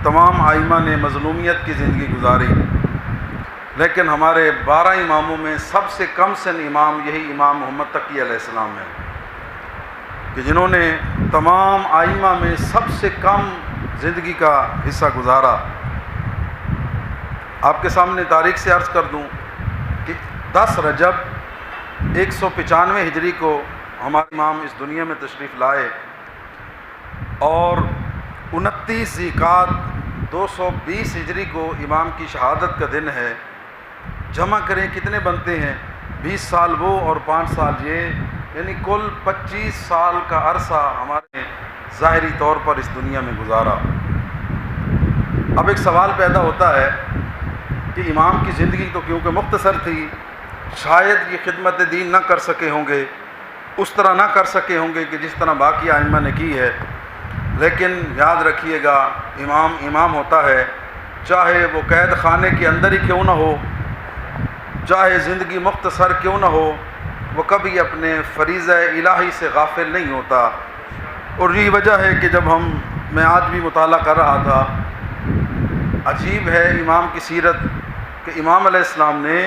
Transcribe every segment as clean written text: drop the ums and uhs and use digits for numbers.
تمام ائمہ نے مظلومیت کی زندگی گزاری، لیکن ہمارے 12 اماموں میں سب سے کم سن امام یہی امام محمد تقی علیہ السلام ہیں، کہ جنہوں نے تمام ائمہ میں سب سے کم زندگی کا حصہ گزارا۔ آپ کے سامنے تاریخ سے عرض کر دوں کہ 10 رجب 195 ہجری کو ہمارے امام اس دنیا میں تشریف لائے، اور 29 ذی-القعدہ 220 ہجری کو امام کی شہادت کا دن ہے۔ جمع کریں کتنے بنتے ہیں، 20 سال وہ اور 5 سال یہ، یعنی کل 25 سال کا عرصہ ہمارے ظاہری طور پر اس دنیا میں گزارا۔ اب ایک سوال پیدا ہوتا ہے کہ امام کی زندگی تو کیونکہ مختصر تھی، شاید یہ خدمت دین نہ کر سکے ہوں گے، اس طرح نہ کر سکے ہوں گے کہ جس طرح باقی ائمہ نے کی ہے، لیکن یاد رکھیے گا امام امام ہوتا ہے، چاہے وہ قید خانے کے اندر ہی کیوں نہ ہو، چاہے زندگی مختصر کیوں نہ ہو، وہ کبھی اپنے فریضہ الہی سے غافل نہیں ہوتا۔ اور یہی وجہ ہے کہ جب میں آج بھی مطالعہ کر رہا تھا، عجیب ہے امام کی سیرت کہ امام علیہ السلام نے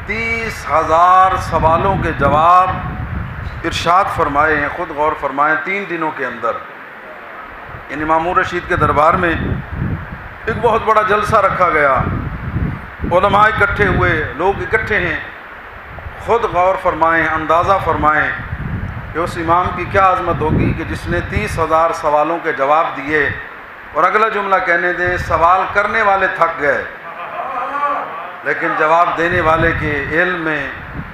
30,000 سوالوں کے جواب ارشاد فرمائے ہیں، خود غور فرمائیں 3 دنوں کے اندر۔ یعنی مامون رشید کے دربار میں ایک بہت بڑا جلسہ رکھا گیا، علماء اکٹھے ہوئے، لوگ اکٹھے ہیں، خود غور فرمائیں، اندازہ فرمائیں کہ اس امام کی کیا عظمت ہوگی کہ جس نے 30,000 سوالوں کے جواب دیے، اور اگلا جملہ کہنے دیں سوال کرنے والے تھک گئے لیکن جواب دینے والے کے علم میں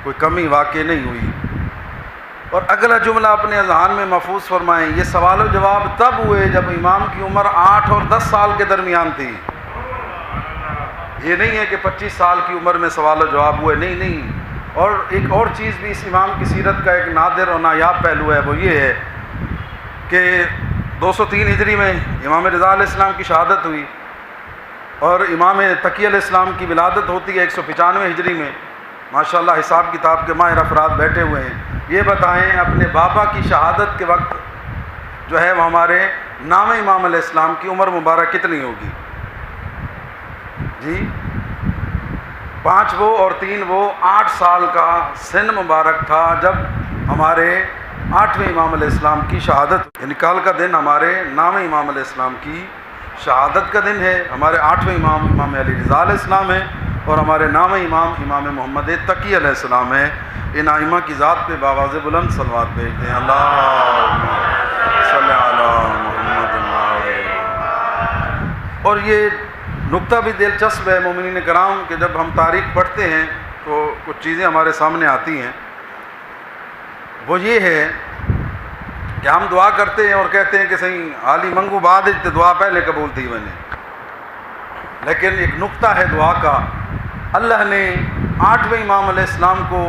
کوئی کمی واقع نہیں ہوئی۔ اور اگلا جملہ اپنے اذہان میں محفوظ فرمائیں، یہ سوال و جواب تب ہوئے جب امام کی عمر 8 اور 10 سال کے درمیان تھی۔ یہ نہیں ہے کہ 25 سال کی عمر میں سوال و جواب ہوئے، نہیں۔ اور ایک اور چیز بھی اس امام کی سیرت کا ایک نادر اور نایاب پہلو ہے، وہ یہ ہے کہ 203 ہجری میں امام رضا علیہ السلام کی شہادت ہوئی، اور امام تقی علیہ السلام کی ولادت ہوتی ہے 195 ہجری میں۔ ماشاءاللہ حساب کتاب کے ماہر افراد بیٹھے ہوئے ہیں، یہ بتائیں اپنے بابا کی شہادت کے وقت جو ہے وہ ہمارے نام امام علیہ السلام کی عمر مبارک کتنی ہوگی؟ جی 5 وہ اور 3 وہ، 8 سال کا سن مبارک تھا جب ہمارے 8ویں امام علیہ السلام کی شہادت، یعنی کل کا دن ہمارے نام امام علیہ السلام کی شہادت کا دن ہے۔ ہمارے 8ویں امام امام علی رضا علیہ السلام ہیں، اور ہمارے نام امام امام محمد تقی علیہ السلام ہیں۔ ان ائمہ کی ذات پہ بآواز بلند صلوات بھیجتے ہیں، اللہم صلی علی محمد۔ اور یہ نقطہ بھی دلچسپ ہے مومنین کرام کہ جب ہم تاریخ پڑھتے ہیں تو کچھ چیزیں ہمارے سامنے آتی ہیں، وہ یہ ہے کہ ہم دعا کرتے ہیں اور کہتے ہیں کہ صحیح عالی منگو بعد دعا پہلے قبول تھی میں نے، لیکن ایک نقطہ ہے دعا کا، اللہ نے 8ویں امام علیہ السلام کو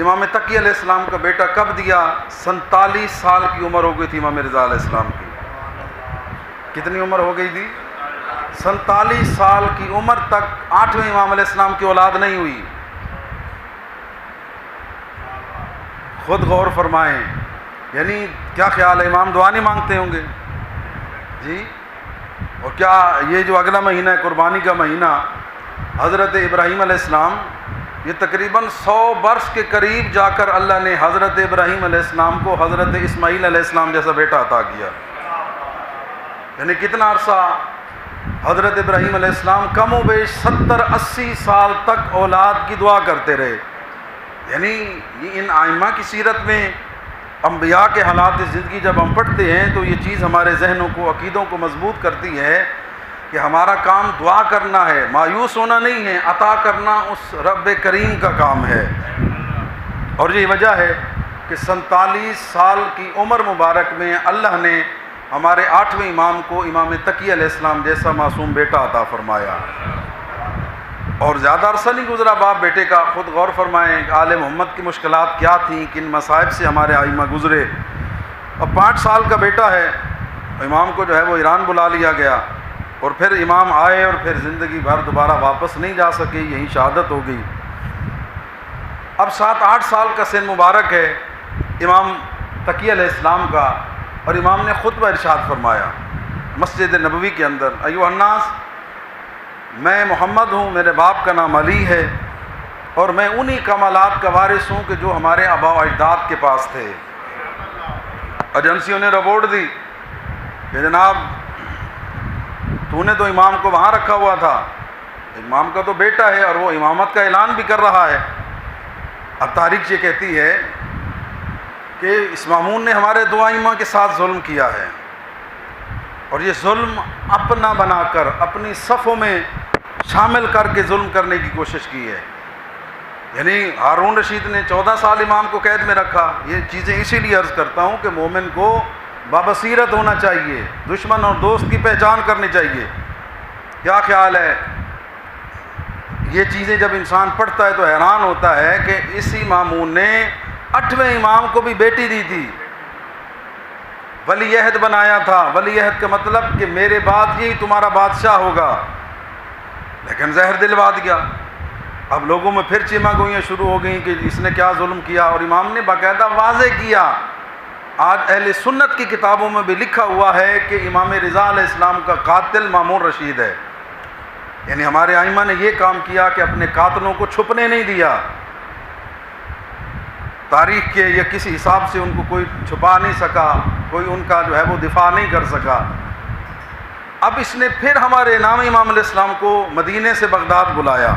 امام تقی علیہ السلام کا بیٹا کب دیا؟ 47 سال کی عمر ہو گئی تھی امام رضا علیہ السلام کی۔ کتنی عمر ہو گئی تھی؟ 47 سال کی عمر تک 8ویں امام علیہ السلام کی اولاد نہیں ہوئی۔ خود غور فرمائیں، یعنی کیا خیال ہے امام دعا نہیں مانگتے ہوں گے؟ جی اور کیا یہ جو اگلا مہینہ ہے قربانی کا مہینہ، حضرت ابراہیم علیہ السلام یہ تقریباً 100 برس کے قریب جا کر اللہ نے حضرت ابراہیم علیہ السلام کو حضرت اسماعیل علیہ السلام جیسا بیٹا عطا کیا، یعنی کتنا عرصہ حضرت ابراہیم علیہ السلام کم و بیش 70-80 سال تک اولاد کی دعا کرتے رہے۔ یعنی ان ائمہ کی سیرت میں انبیاء کے حالات زندگی جب ہم پڑھتے ہیں تو یہ چیز ہمارے ذہنوں کو، عقیدوں کو مضبوط کرتی ہے کہ ہمارا کام دعا کرنا ہے، مایوس ہونا نہیں ہے، عطا کرنا اس رب کریم کا کام ہے۔ اور یہی وجہ ہے کہ 47 سال کی عمر مبارک میں اللہ نے ہمارے 8ویں امام کو امام تقی علیہ السلام جیسا معصوم بیٹا عطا فرمایا، اور زیادہ عرصہ نہیں گزرا باپ بیٹے کا۔ خود غور فرمائیں کہ آل محمد کی مشکلات کیا تھیں، کن مصائب سے ہمارے ائمہ گزرے۔ اب 5 سال کا بیٹا ہے، امام کو جو ہے وہ ایران بلا لیا گیا، اور پھر امام آئے اور پھر زندگی بھر دوبارہ واپس نہیں جا سکے، یہیں شہادت ہو گئی۔ اب 7-8 سال کا سن مبارک ہے امام تقی علیہ السلام کا، اور امام نے خطبہ ارشاد فرمایا، مسجد نبوی کے اندر، ایھا الناس، میں محمد ہوں، میرے باپ کا نام علی ہے، اور میں انہی کمالات کا وارث ہوں کہ جو ہمارے آباء و اجداد کے پاس تھے۔ ایجنسیوں نے رپورٹ دی کہ جناب تو نے تو امام کو وہاں رکھا ہوا تھا، امام کا تو بیٹا ہے اور وہ امامت کا اعلان بھی کر رہا ہے۔ اب تاریخ یہ کہتی ہے کہ اس مامون نے ہمارے دو ائمہ کے ساتھ ظلم کیا ہے، اور یہ ظلم اپنا بنا کر اپنی صفوں میں شامل کر کے ظلم کرنے کی کوشش کی ہے۔ یعنی ہارون رشید نے 14 سال امام کو قید میں رکھا۔ یہ چیزیں اسی لیے عرض کرتا ہوں کہ مومن کو بابصیرت ہونا چاہیے، دشمن اور دوست کی پہچان کرنی چاہیے۔ کیا خیال ہے، یہ چیزیں جب انسان پڑھتا ہے تو حیران ہوتا ہے کہ اسی مامون نے 8ویں امام کو بھی بیٹی دی تھی، ولی عہد بنایا تھا۔ ولی عہد کا مطلب کہ میرے بعد یہی تمہارا بادشاہ ہوگا، لیکن زہر دلوا دیا۔ اب لوگوں میں پھر چیما گوئیاں شروع ہو گئیں کہ اس نے کیا ظلم کیا، اور امام نے باقاعدہ واضح کیا۔ آج اہل سنت کی کتابوں میں بھی لکھا ہوا ہے کہ امام رضا علیہ السلام کا قاتل مامون رشید ہے۔ یعنی ہمارے ائمہ نے یہ کام کیا کہ اپنے قاتلوں کو چھپنے نہیں دیا۔ تاریخ کے یا کسی حساب سے ان کو کوئی چھپا نہیں سکا، کوئی ان کا جو ہے وہ دفاع نہیں کر سکا۔ اب اس نے پھر ہمارے امام علیہ السلام کو مدینے سے بغداد بلایا۔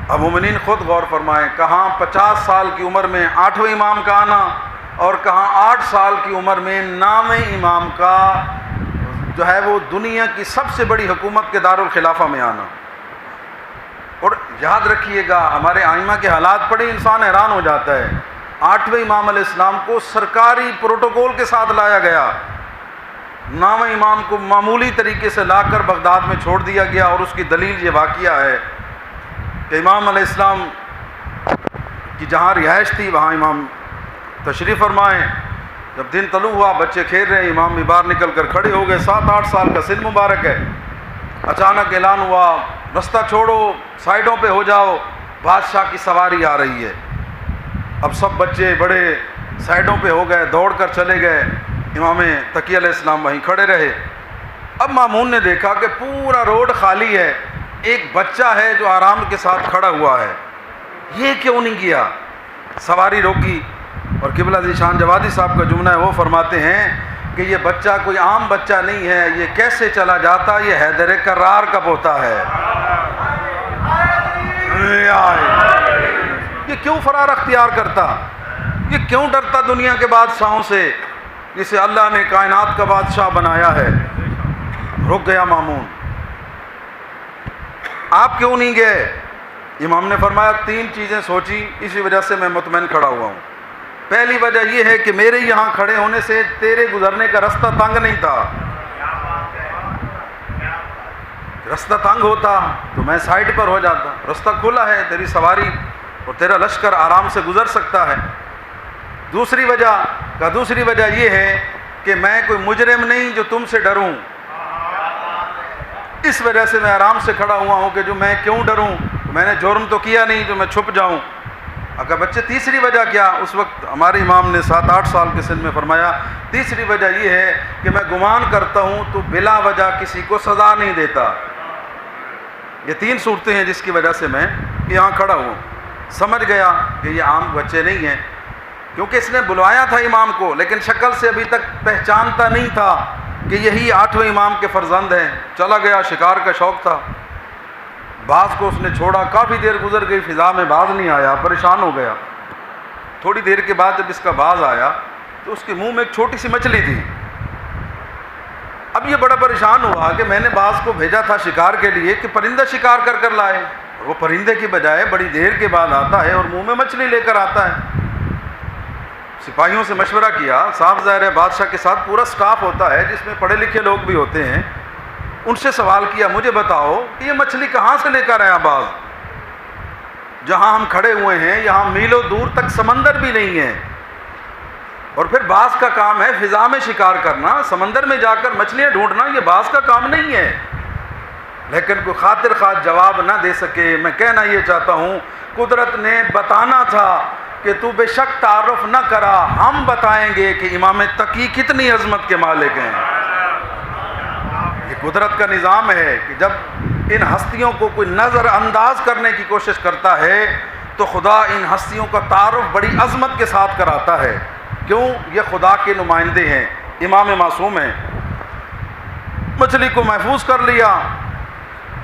اب مومنین خود غور فرمائیں، کہاں 50 سال کی عمر میں 8ویں امام کا آنا، اور کہاں 8 سال کی عمر میں 9ویں امام کا جو ہے وہ دنیا کی سب سے بڑی حکومت کے دارالخلافہ میں آنا۔ اور یاد رکھیے گا، ہمارے ائمہ کے حالات پڑے انسان حیران ہو جاتا ہے۔ 8ویں امام علیہ السلام کو سرکاری پروٹوکول کے ساتھ لایا گیا، 9ویں امام کو معمولی طریقے سے لا کر بغداد میں چھوڑ دیا گیا۔ اور اس کی دلیل یہ واقعہ ہے کہ امام علیہ السلام کی جہاں رہائش تھی وہاں امام تشریف فرمائیں۔ جب دن طلوع ہوا، بچے کھیل رہے ہیں، امام بھی باہر نکل کر کھڑے ہو گئے، 7-8 سال کا سن مبارک ہے۔ اچانک اعلان ہوا، رستہ چھوڑو، سائڈوں پہ ہو جاؤ، بادشاہ کی سواری آ رہی ہے۔ اب سب بچے بڑے سائڈوں پہ ہو گئے، دوڑ کر چلے گئے۔ امام تقی علیہ السلام وہیں کھڑے رہے۔ اب مامون نے دیکھا کہ پورا روڈ خالی ہے، ایک بچہ ہے جو آرام کے ساتھ کھڑا ہوا ہے، یہ کیوں نہیں گیا؟ سواری روکی، اور قبلہ ذیشان جوادی صاحب کا جملہ ہے، وہ فرماتے ہیں کہ یہ بچہ کوئی عام بچہ نہیں ہے، یہ کیسے چلا جاتا؟ یہ حیدر کرار کا پوتا ہے۔ یہ کیوں فرار اختیار کرتا؟ یہ کیوں ڈرتا دنیا کے بادشاہوں سے جسے اللہ نے کائنات کا بادشاہ بنایا ہے؟ رک گیا مامون۔ آپ کیوں نہیں گئے؟ امام نے فرمایا 3 چیزیں سوچی، اسی وجہ سے میں مطمئن کھڑا ہوا ہوں۔ پہلی وجہ یہ ہے کہ میرے یہاں کھڑے ہونے سے تیرے گزرنے کا رستہ تنگ نہیں تھا۔ رستہ تنگ ہوتا تو میں سائڈ پر ہو جاتا، رستہ کھلا ہے، تیری سواری اور تیرا لشکر آرام سے گزر سکتا ہے۔ دوسری وجہ یہ ہے کہ میں کوئی مجرم نہیں جو تم سے ڈروں، اس وجہ سے میں آرام سے کھڑا ہوا ہوں کہ جو میں کیوں ڈروں، میں نے جرم تو کیا نہیں جو میں چھپ جاؤں۔ اگر بچے تیسری وجہ کیا؟ اس وقت ہمارے امام نے 7-8 سال کے سن میں فرمایا تیسری وجہ یہ ہے کہ میں گمان کرتا ہوں تو بلا وجہ کسی کو سزا نہیں دیتا۔ یہ 3 صورتیں ہیں جس کی وجہ سے میں یہاں کھڑا ہوں۔ سمجھ گیا کہ یہ عام بچے نہیں ہیں، کیونکہ اس نے بلوایا تھا امام کو، لیکن شکل سے ابھی تک پہچانتا نہیں تھا کہ یہی 8ویں امام کے فرزند ہیں۔ چلا گیا، شکار کا شوق تھا، باز کو اس نے چھوڑا، کافی دیر گزر گئی، فضا میں باز نہیں آیا، پریشان ہو گیا۔ تھوڑی دیر کے بعد جب اس کا باز آیا تو اس کے منہ میں ایک چھوٹی سی مچھلی تھی۔ اب یہ بڑا پریشان ہوا کہ میں نے باز کو بھیجا تھا شکار کے لیے کہ پرندہ شکار کر کر لائے، اور وہ پرندے کی بجائے بڑی دیر کے بعد آتا ہے اور منہ میں مچھلی لے کر آتا ہے۔ سپاہیوں سے مشورہ کیا، صاف ظاہر ہے بادشاہ کے ساتھ پورا سٹاف ہوتا ہے جس میں پڑھے لکھے لوگ بھی ہوتے ہیں، ان سے سوال کیا مجھے بتاؤ کہ یہ مچھلی کہاں سے لے کر آیا باز؟ جہاں ہم کھڑے ہوئے ہیں یہاں میلوں دور تک سمندر بھی نہیں ہے، اور پھر باز کا کام ہے فضا میں شکار کرنا، سمندر میں جا کر مچھلیاں ڈھونڈنا، یہ باز کا کام نہیں ہے۔ لیکن کوئی خاطر خواہ جواب نہ دے سکے۔ میں کہنا یہ چاہتا ہوں قدرت نے بتانا تھا کہ تو بے شک تعارف نہ کرا، ہم بتائیں گے کہ امام تقی کتنی عظمت کے مالک ہیں۔ قدرت کا نظام ہے کہ جب ان ہستیوں کو کوئی نظر انداز کرنے کی کوشش کرتا ہے تو خدا ان ہستیوں کا تعارف بڑی عظمت کے ساتھ کراتا ہے. کیوں؟ یہ خدا کے نمائندے ہیں، امام معصوم ہیں. مچھلی کو محفوظ کر لیا،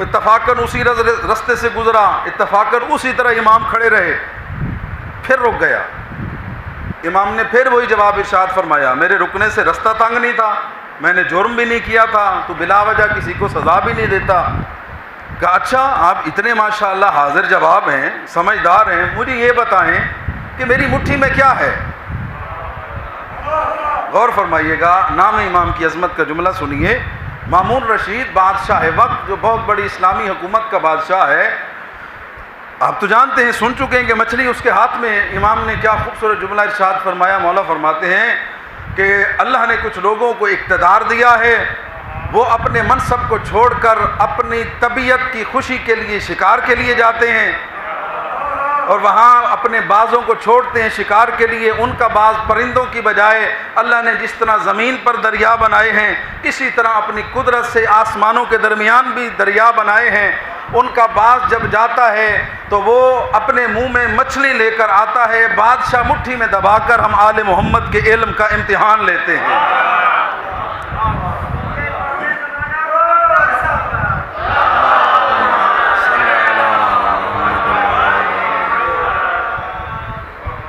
اتفاقاً اسی رستے سے گزرا، اتفاقاً اسی طرح امام کھڑے رہے، پھر رک گیا. امام نے پھر وہی جواب ارشاد فرمایا، میرے رکنے سے رستہ تنگ نہیں تھا، میں نے جرم بھی نہیں کیا تھا، تو بلا وجہ کسی کو سزا بھی نہیں دیتا. کہا اچھا آپ اتنے ماشاءاللہ حاضر جواب ہیں، سمجھدار ہیں، مجھے یہ بتائیں کہ میری مٹھی میں کیا ہے. غور فرمائیے گا، نام امام کی عظمت کا جملہ سنیے. مامون رشید بادشاہ وقت، جو بہت بڑی اسلامی حکومت کا بادشاہ ہے، آپ تو جانتے ہیں، سن چکے ہیں کہ مچھلی اس کے ہاتھ میں. امام نے کیا خوبصورت جملہ ارشاد فرمایا. مولا فرماتے ہیں کہ اللہ نے کچھ لوگوں کو اقتدار دیا ہے، وہ اپنے منصب کو چھوڑ کر اپنی طبیعت کی خوشی کے لیے شکار کے لیے جاتے ہیں، اور وہاں اپنے بازوں کو چھوڑتے ہیں شکار کے لیے. ان کا باز پرندوں کی بجائے اللہ نے جس طرح زمین پر دریا بنائے ہیں، اسی طرح اپنی قدرت سے آسمانوں کے درمیان بھی دریا بنائے ہیں. ان کا باز جب جاتا ہے تو وہ اپنے منہ میں مچھلی لے کر آتا ہے، بادشاہ مٹھی میں دبا کر ہم آل محمد کے علم کا امتحان لیتے ہیں.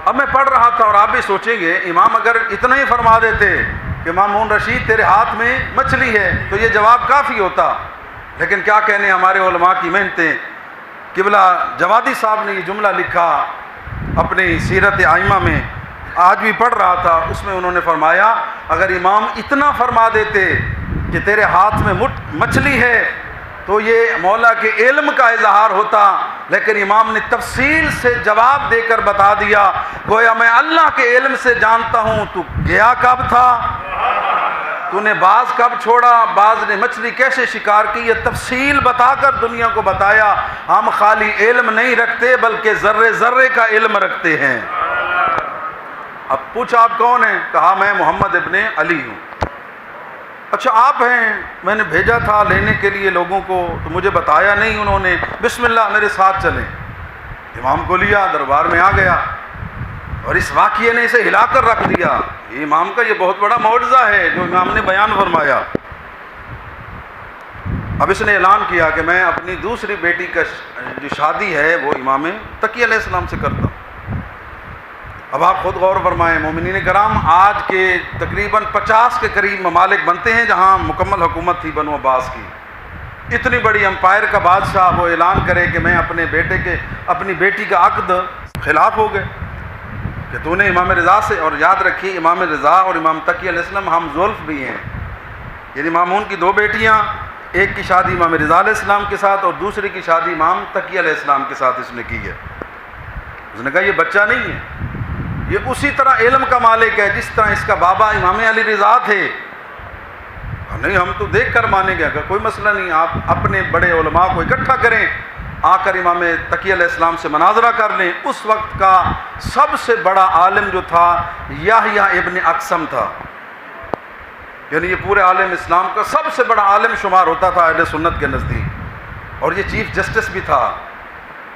اب میں پڑھ رہا تھا اور آپ بھی سوچیں گے امام اگر اتنا ہی فرما دیتے کہ مامون رشید تیرے ہاتھ میں مچھلی ہے تو یہ جواب کافی ہوتا. لیکن کیا کہنے ہمارے علماء کی محنتیں. قبلہ جوادی صاحب نے یہ جملہ لکھا اپنی سیرت آئمہ میں، آج بھی پڑھ رہا تھا، اس میں انہوں نے فرمایا اگر امام اتنا فرما دیتے کہ تیرے ہاتھ میں مچھلی ہے تو یہ مولا کے علم کا اظہار ہوتا. لیکن امام نے تفصیل سے جواب دے کر بتا دیا، گویا میں اللہ کے علم سے جانتا ہوں تو گیا کب تھا، تو نے باز کب چھوڑا، باز نے مچھلی کیسے شکار کی، یہ تفصیل بتا کر دنیا کو بتایا. ہم خالی علم نہیں رکھتے بلکہ ذرے ذرے کا علم رکھتے ہیں. اب پوچھا آپ کون ہیں؟ کہا میں محمد ابن علی ہوں. اچھا آپ ہیں، میں نے بھیجا تھا لینے کے لیے لوگوں کو تو مجھے بتایا نہیں انہوں نے، بسم اللہ میرے ساتھ چلیں. امام کو لیا، دربار میں آ گیا اور اس واقعے نے اسے ہلا کر رکھ دیا. یہ امام کا یہ بہت بڑا معجزہ ہے جو امام نے بیان فرمایا. اب اس نے اعلان کیا کہ میں اپنی دوسری بیٹی کا جو شادی ہے وہ امام تقی علیہ السلام سے کرتا ہوں. اب آپ خود غور فرمائیں مومنین کرام، آج کے تقریباً 50 کے قریب ممالک بنتے ہیں جہاں مکمل حکومت تھی بنو عباس کی. اتنی بڑی امپائر کا بادشاہ وہ اعلان کرے کہ میں اپنی بیٹی کا عقد خلاف ہو گئے کہ تو نے امام رضا سے. اور یاد رکھیے امام رضا اور امام تقی علیہ السلام ہم زلف بھی ہیں، یعنی مامون کی دو بیٹیاں، ایک کی شادی امام رضا علیہ السلام کے ساتھ اور دوسری کی شادی امام تقی علیہ السلام کے ساتھ اس نے کی ہے. اس نے کہا یہ بچہ نہیں ہے، یہ اسی طرح علم کا مالک ہے جس طرح اس کا بابا امام علی رضا تھے. نہیں ہم تو دیکھ کر مانیں گے. کوئی مسئلہ نہیں، آپ اپنے بڑے علماء کو اکٹھا کریں، آ کر امام تقی علیہ السلام سے مناظرہ کر لیں. اس وقت کا سب سے بڑا عالم جو تھا یحییٰ ابن اقسم تھا، یعنی یہ پورے عالم اسلام کا سب سے بڑا عالم شمار ہوتا تھا اہل سنت کے نزدیک. اور یہ چیف جسٹس بھی تھا.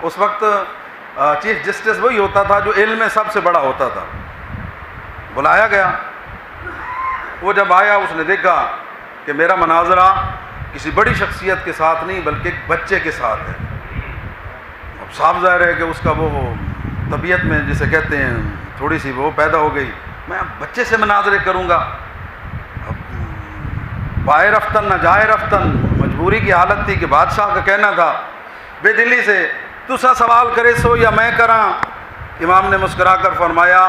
اس وقت چیف جسٹس وہی ہوتا تھا جو علم میں سب سے بڑا ہوتا تھا. بلایا گیا، وہ جب آیا اس نے دیکھا کہ میرا مناظرہ کسی بڑی شخصیت کے ساتھ نہیں بلکہ ایک بچے کے ساتھ ہے. اب صاف ظاہر ہے کہ اس کا وہ طبیعت میں جسے کہتے ہیں تھوڑی سی وہ پیدا ہو گئی، میں بچے سے مناظرے کروں گا. بائے رفتن نہ جائے رفتن، مجبوری کی حالت تھی کہ بادشاہ کا کہنا تھا بے دلی سے تو سا سوال کرے سو یا میں کراں. امام نے مسکرا کر فرمایا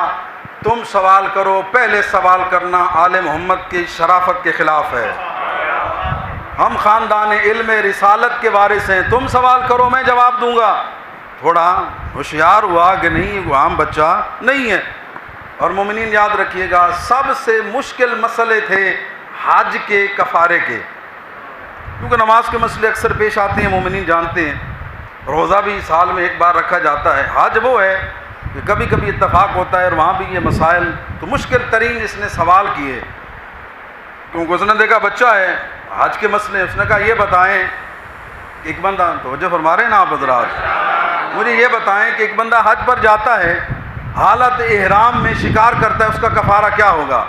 تم سوال کرو، پہلے سوال کرنا آل محمد کی شرافت کے خلاف ہے. ہم خاندان علم رسالت کے وارث ہیں، تم سوال کرو میں جواب دوں گا. تھوڑا ہوشیار ہوا کہ نہیں وہ عام بچہ نہیں ہے. اور مومنین یاد رکھیے گا سب سے مشکل مسئلے تھے حج کے کفارے کے، کیونکہ نماز کے مسئلے اکثر پیش آتے ہیں، مومنین جانتے ہیں. روزہ بھی سال میں ایک بار رکھا جاتا ہے. حج وہ ہے کہ کبھی کبھی اتفاق ہوتا ہے اور وہاں بھی یہ مسائل. تو مشکل ترین اس نے سوال کیے کیونکہ اس نے دیکھا بچہ ہے حج کے مسئلے. اس نے کہا یہ بتائیں ایک بندہ, توجہ فرما رہے ہیں نا آپ حضرات, مجھے یہ بتائیں کہ ایک بندہ حج پر جاتا ہے, حالت احرام میں شکار کرتا ہے, اس کا کفارہ کیا ہوگا؟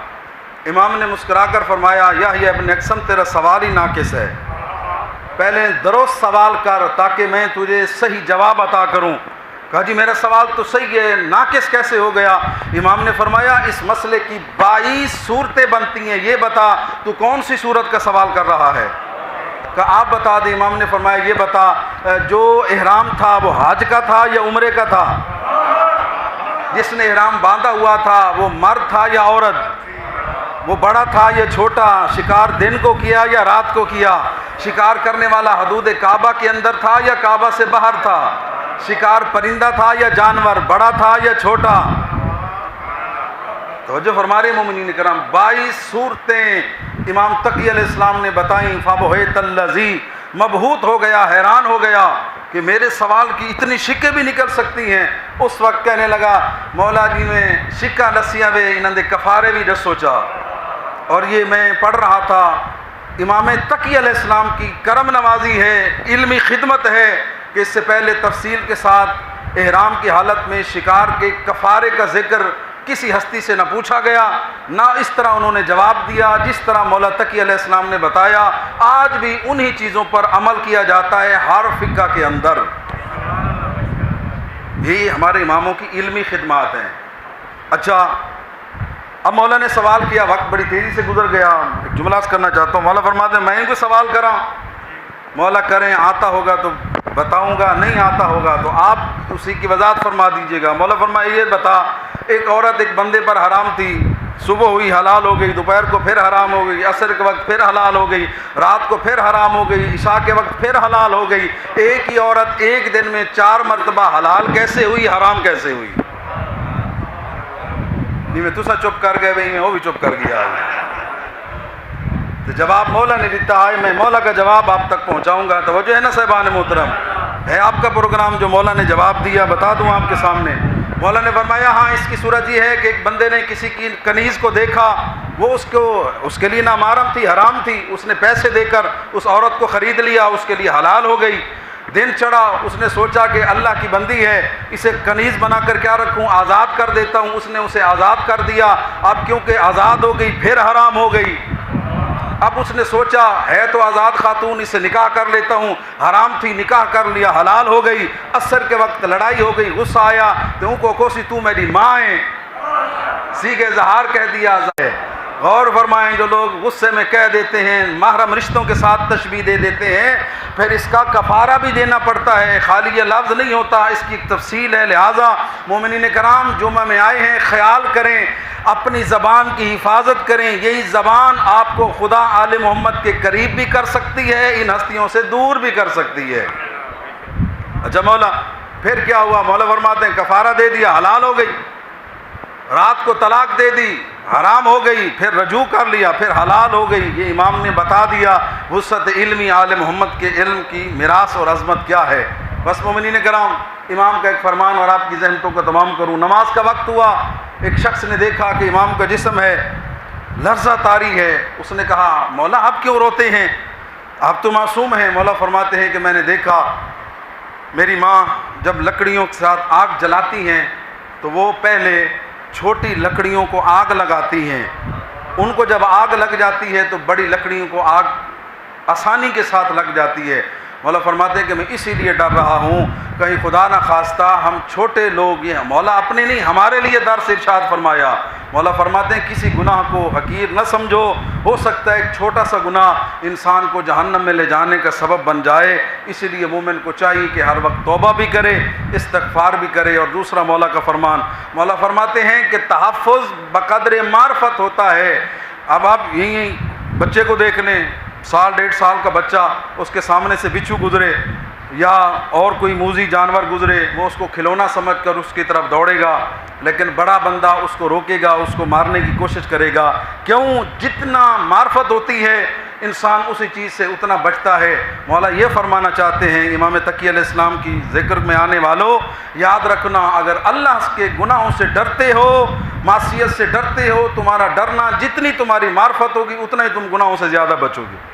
امام نے مسکرا کر فرمایا یحییٰ ابن اقسم تیرا سوال ہی ناقص ہے, پہلے درست سوال کر تاکہ میں تجھے صحیح جواب عطا کروں. کہا جی میرا سوال تو صحیح ہے, ناقص کیسے ہو گیا؟ امام نے فرمایا اس مسئلے کی 22 صورتیں بنتی ہیں, یہ بتا تو کون سی صورت کا سوال کر رہا ہے؟ کہ آپ بتا دیں. امام نے فرمایا یہ بتا جو احرام تھا وہ حج کا تھا یا عمرے کا تھا؟ جس نے احرام باندھا ہوا تھا وہ مرد تھا یا عورت؟ وہ بڑا تھا یا چھوٹا؟ شکار دن کو کیا یا رات کو کیا؟ شکار کرنے والا حدود کعبہ کے اندر تھا یا کعبہ سے باہر تھا؟ شکار پرندہ تھا یا جانور؟ بڑا تھا یا چھوٹا؟ توجہ فرما رہے مومنین کرام, 22 صورتیں امام تقی علیہ السلام نے بتائیں. فَبُہِتَ الَّذِی, مبہوت ہو گیا, حیران ہو گیا کہ میرے سوال کی اتنی شکیں بھی نکل سکتی ہیں. اس وقت کہنے لگا مولا جی میں شکا دسیاں وے انہوں نے کفارے بھی دس سوچا. اور یہ میں پڑھ رہا تھا, امام تقی علیہ السلام کی کرم نوازی ہے, علمی خدمت ہے کہ اس سے پہلے تفصیل کے ساتھ احرام کی حالت میں شکار کے کفارے کا ذکر کسی ہستی سے نہ پوچھا گیا, نہ اس طرح انہوں نے جواب دیا جس طرح مولا تقی علیہ السلام نے بتایا. آج بھی انہی چیزوں پر عمل کیا جاتا ہے ہر فقہ کے اندر. یہ ہمارے اماموں کی علمی خدمات ہیں. اچھا اب مولا نے سوال کیا, وقت بڑی تیزی سے گزر گیا, ایک جملہ کرنا چاہتا ہوں. مولا فرماتے ہیں میں ان کو سوال کراں؟ مولا کریں, آتا ہوگا تو بتاؤں گا, نہیں آتا ہوگا تو آپ اسی کی وضاحت فرما دیجیے گا. مولا فرمایا یہ بتا, ایک عورت ایک بندے پر حرام تھی, صبح ہوئی حلال ہو گئی, دوپہر کو پھر حرام ہو گئی, عصر کے وقت پھر حلال ہو گئی, رات کو پھر حرام ہو گئی, عشاء کے وقت پھر حلال ہو گئی. ایک ہی عورت ایک دن میں 4 مرتبہ حلال کیسے ہوئی, حرام کیسے ہوئی؟ نہیں میں تسا چپ کر گئے بھائی, میں وہ بھی چپ کر گیا. تو جواب مولا نے دیتا ہے, میں مولا کا جواب آپ تک پہنچاؤں گا. توجہ ہے نا صاحبان محترم, ہے آپ کا پروگرام جو مولا نے جواب دیا بتا دوں آپ کے سامنے. مولا نے فرمایا ہاں اس کی صورت یہ ہے کہ ایک بندے نے کسی کی کنیز کو دیکھا, وہ اس کے لیے نامحرم تھی, حرام تھی, اس نے پیسے دے کر اس عورت کو خرید لیا, اس کے لیے حلال ہو گئی. دن چڑھا, اس نے سوچا کہ اللہ کی بندی ہے, اسے کنیز بنا کر کیا رکھوں, آزاد کر دیتا ہوں. اس نے اسے آزاد کر دیا. اب کیونکہ آزاد ہو گئی پھر حرام ہو گئی. اب اس نے سوچا ہے تو آزاد خاتون, اسے نکاح کر لیتا ہوں, حرام تھی, نکاح کر لیا, حلال ہو گئی. عصر کے وقت لڑائی ہو گئی, غصہ آیا تو کو کوسی تو میری ماں ہے, سیغے اظہار کہہ دیا. غور فرمائیں, جو لوگ غصے میں کہہ دیتے ہیں, محرم رشتوں کے ساتھ تشبیہ دے دیتے ہیں, پھر اس کا کفارہ بھی دینا پڑتا ہے, خالی یہ لفظ نہیں ہوتا, اس کی تفصیل ہے. لہٰذا مومنین کرام جمعہ میں آئے ہیں, خیال کریں, اپنی زبان کی حفاظت کریں. یہی زبان آپ کو خدا آل محمد کے قریب بھی کر سکتی ہے, ان ہستیوں سے دور بھی کر سکتی ہے. اچھا مولا پھر کیا ہوا؟ مولا فرماتے ہیں کفارہ دے دیا, حلال ہو گئی. رات کو طلاق دے دی, حرام ہو گئی, پھر رجوع کر لیا, پھر حلال ہو گئی. یہ امام نے بتا دیا وسعت علمی آل محمد کے علم کی میراث اور عظمت کیا ہے. بس مومنین کرام, امام کا ایک فرمان اور آپ کی ذہنتوں کو تمام کروں. نماز کا وقت ہوا, ایک شخص نے دیکھا کہ امام کا جسم ہے لرزہ طاری ہے. اس نے کہا مولا آپ کیوں روتے ہیں, آپ تو معصوم ہیں. مولا فرماتے ہیں کہ میں نے دیکھا میری ماں جب لکڑیوں کے ساتھ آگ جلاتی ہیں تو وہ پہلے چھوٹی لکڑیوں کو آگ لگاتی ہیں, ان کو جب آگ لگ جاتی ہے تو بڑی لکڑیوں کو آگ آسانی کے ساتھ لگ جاتی ہے. مولا فرماتے ہیں کہ میں اسی لیے ڈر رہا ہوں کہیں خدا نہ خواستہ ہم چھوٹے لوگ, یہ مولا اپنے نہیں ہمارے لیے درس ارشاد فرمایا. مولا فرماتے ہیں کسی گناہ کو حقیر نہ سمجھو, ہو سکتا ہے ایک چھوٹا سا گناہ انسان کو جہنم میں لے جانے کا سبب بن جائے. اسی لیے مومن کو چاہیے کہ ہر وقت توبہ بھی کرے, استغفار بھی کرے. اور دوسرا مولا کا فرمان, مولا فرماتے ہیں کہ تحفظ بقدر معرفت ہوتا ہے. اب آپ یہی بچے کو دیکھ لیں, 1.5 سال کا بچہ, اس کے سامنے سے بچھو گزرے یا اور کوئی موذی جانور گزرے, وہ اس کو کھلونا سمجھ کر اس کی طرف دوڑے گا, لیکن بڑا بندہ اس کو روکے گا, اس کو مارنے کی کوشش کرے گا. کیوں؟ جتنا معرفت ہوتی ہے انسان اسی چیز سے اتنا بچتا ہے. مولا یہ فرمانا چاہتے ہیں امام تقی علیہ السلام کی ذکر میں آنے والوں, یاد رکھنا اگر اللہ کے گناہوں سے ڈرتے ہو, معصیت سے ڈرتے ہو, تمہارا ڈرنا جتنی تمہاری معرفت ہوگی اتنا ہی تم گناہوں سے زیادہ بچو گے.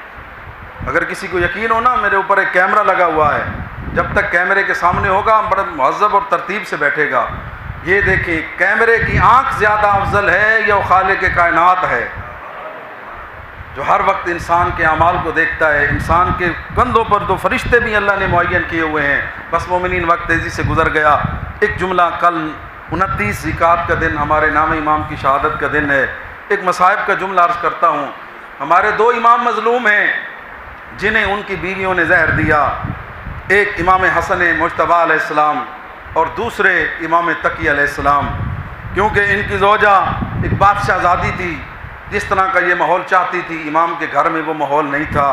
اگر کسی کو یقین ہو نا، میرے اوپر ایک کیمرہ لگا ہوا ہے، جب تک کیمرے کے سامنے ہوگا بڑا مہذب اور ترتیب سے بیٹھے گا. یہ دیکھیں کیمرے کی آنکھ زیادہ افضل ہے یا خالق کائنات ہے جو ہر وقت انسان کے اعمال کو دیکھتا ہے. انسان کے کندھوں پر 2 فرشتے بھی اللہ نے معین کیے ہوئے ہیں. بس مومنین وقت تیزی سے گزر گیا. ایک جملہ، کل 29 ذیقعت کا دن ہمارے نام امام کی شہادت کا دن ہے. ایک مصائب کا جملہ عرض کرتا ہوں. ہمارے 2 امام مظلوم ہیں جنہیں ان کی بیویوں نے زہر دیا. ایک امام حسن مجتبی علیہ السلام اور دوسرے امام تقی علیہ السلام. کیونکہ ان کی زوجہ ایک بادشاہ زادی تھی، جس طرح کا یہ ماحول چاہتی تھی، امام کے گھر میں وہ ماحول نہیں تھا.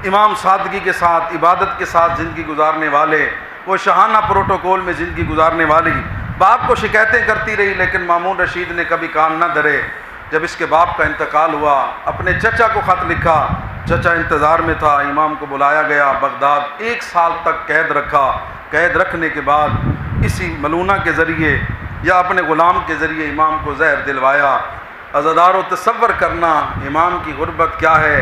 امام سادگی کے ساتھ، عبادت کے ساتھ زندگی گزارنے والے، وہ شاہانہ پروٹوکول میں زندگی گزارنے والی، باپ کو شکایتیں کرتی رہی، لیکن مامون رشید نے کبھی کان نہ دھرے. جب اس کے باپ کا انتقال ہوا، اپنے چچا کو خط لکھا. چچا انتظار میں تھا. امام کو بلایا گیا بغداد. 1 سال تک قید رکھا. قید رکھنے کے بعد اسی ملونہ کے ذریعے یا اپنے غلام کے ذریعے امام کو زہر دلوایا. عزادارو تصور کرنا امام کی غربت کیا ہے.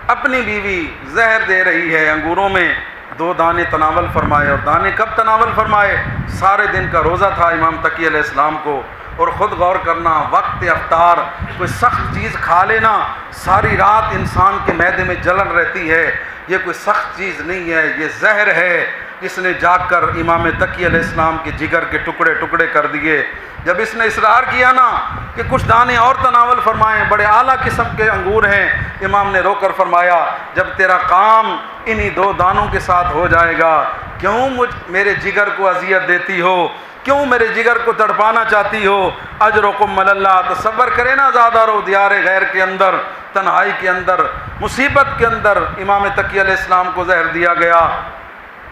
اپنی بیوی زہر دے رہی ہے انگوروں میں، 2 دانے تناول فرمائے. اور دانے کب تناول فرمائے؟ سارے دن کا روزہ تھا امام تقی علیہ السلام کو. اور خود غور کرنا، وقت افطار کوئی سخت چیز کھا لینا، ساری رات انسان کے معدے میں جلن رہتی ہے. یہ کوئی سخت چیز نہیں ہے، یہ زہر ہے جس نے جا کر امام تقی علیہ السلام کے جگر کے ٹکڑے ٹکڑے کر دیے. جب اس نے اصرار کیا نا کہ کچھ دانے اور تناول فرمائیں، بڑے اعلیٰ قسم کے انگور ہیں، امام نے رو کر فرمایا جب تیرا کام انہی 2 دانوں کے ساتھ ہو جائے گا، کیوں میرے جگر کو اذیت دیتی ہو، کیوں میرے جگر کو تڑپانا چاہتی ہو. اجرکم علی اللہ. تصور کرے نا زادارو، دیار غیر کے اندر، تنہائی کے اندر، مصیبت کے اندر امام تقی علیہ السلام کو زہر دیا گیا.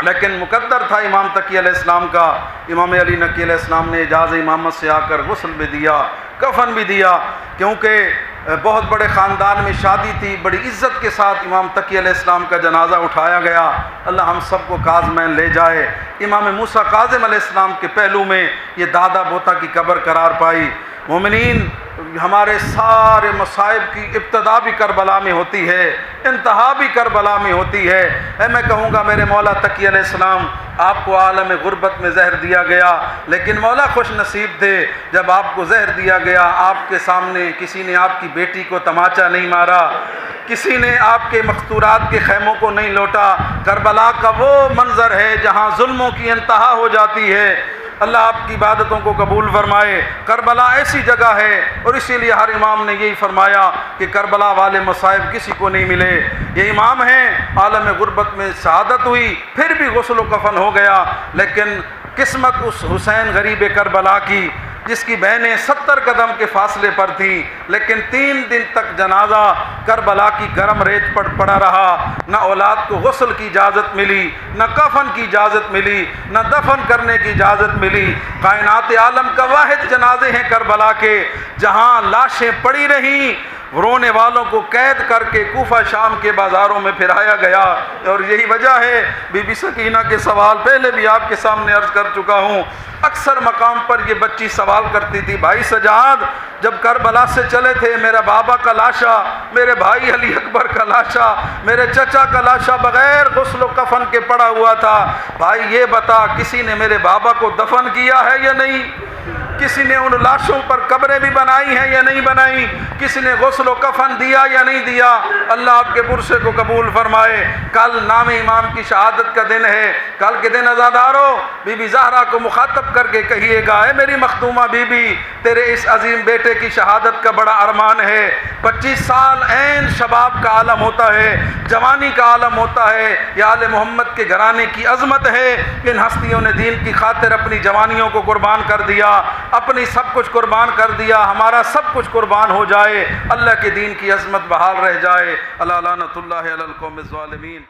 لیکن مقدر تھا امام تقی علیہ السلام کا. امام علی نقی علیہ السلام نے اجازت امامت سے آ کر غسل بھی دیا، کفن بھی دیا. کیونکہ بہت بڑے خاندان میں شادی تھی، بڑی عزت کے ساتھ امام تقی علیہ السلام کا جنازہ اٹھایا گیا. اللہ ہم سب کو کاظمین لے جائے. امام موسیٰ کاظم علیہ السلام کے پہلو میں یہ دادا بوتا کی قبر قرار پائی. مومنین، ہمارے سارے مصائب کی ابتدا بھی کربلا میں ہوتی ہے، انتہا بھی کربلا میں ہوتی ہے. میں کہوں گا میرے مولا تقی علیہ السلام، آپ کو عالم غربت میں زہر دیا گیا، لیکن مولا خوش نصیب تھے. جب آپ کو زہر دیا گیا، آپ کے سامنے کسی نے آپ کی بیٹی کو تماچا نہیں مارا، کسی نے آپ کے مقتورات کے خیموں کو نہیں لوٹا. کربلا کا وہ منظر ہے جہاں ظلموں کی انتہا ہو جاتی ہے. اللہ آپ کی عبادتوں کو قبول فرمائے. کربلا ایسی جگہ ہے، اور اسی لیے ہر امام نے یہی فرمایا کہ کربلا والے مصائب کسی کو نہیں ملے. یہ امام ہیں، عالم غربت میں شہادت ہوئی، پھر بھی غسل و کفن ہو گیا. لیکن قسمت اس حسین غریب کربلا کی جس کی بہنیں 70 قدم کے فاصلے پر تھیں، لیکن 3 دن تک جنازہ کربلا کی گرم ریت پر پڑا رہا. نہ اولاد کو غسل کی اجازت ملی، نہ کفن کی اجازت ملی، نہ دفن کرنے کی اجازت ملی. کائنات عالم کا واحد جنازے ہیں کربلا کے، جہاں لاشیں پڑی رہیں، رونے والوں کو قید کر کے کوفہ شام کے بازاروں میں پھرایا گیا. اور یہی وجہ ہے، بی بی سکینہ کے سوال پہلے بھی آپ کے سامنے عرض کر چکا ہوں. اکثر مقام پر یہ بچی سوال کرتی تھی، بھائی سجاد جب کربلا سے چلے تھے، میرا بابا کا لاشا، میرے بھائی علی اکبر کا لاشا، میرے چچا کا لاشا بغیر غسل و کفن کے پڑا ہوا تھا. بھائی یہ بتا، کسی نے میرے بابا کو دفن کیا ہے یا نہیں؟ کسی نے ان لاشوں پر قبریں بھی بنائی ہیں یا نہیں بنائی؟ کسی نے غسل و کفن دیا یا نہیں دیا؟ اللہ آپ کے پرسے کو قبول فرمائے. کل نام امام کی شہادت کا دن ہے. کل کے دن عزادارو بی بی زہرا کو مخاطب کر کے کہیے گا، اے میری مخدومہ بی بی، تیرے اس عظیم بیٹے کی شہادت کا بڑا ارمان ہے. 25 سال عین شباب کا عالم ہوتا ہے، جوانی کا عالم ہوتا ہے. یہ آل محمد کے گھرانے کی عظمت ہے. ان ہستیوں نے دین کی خاطر اپنی جوانیوں کو قربان کر دیا، اپنی سب کچھ قربان کر دیا. ہمارا سب کچھ قربان ہو جائے، اللہ کے دین کی عظمت بحال رہ جائے. اللہ لعنت اللہ علی القوم الظالمین.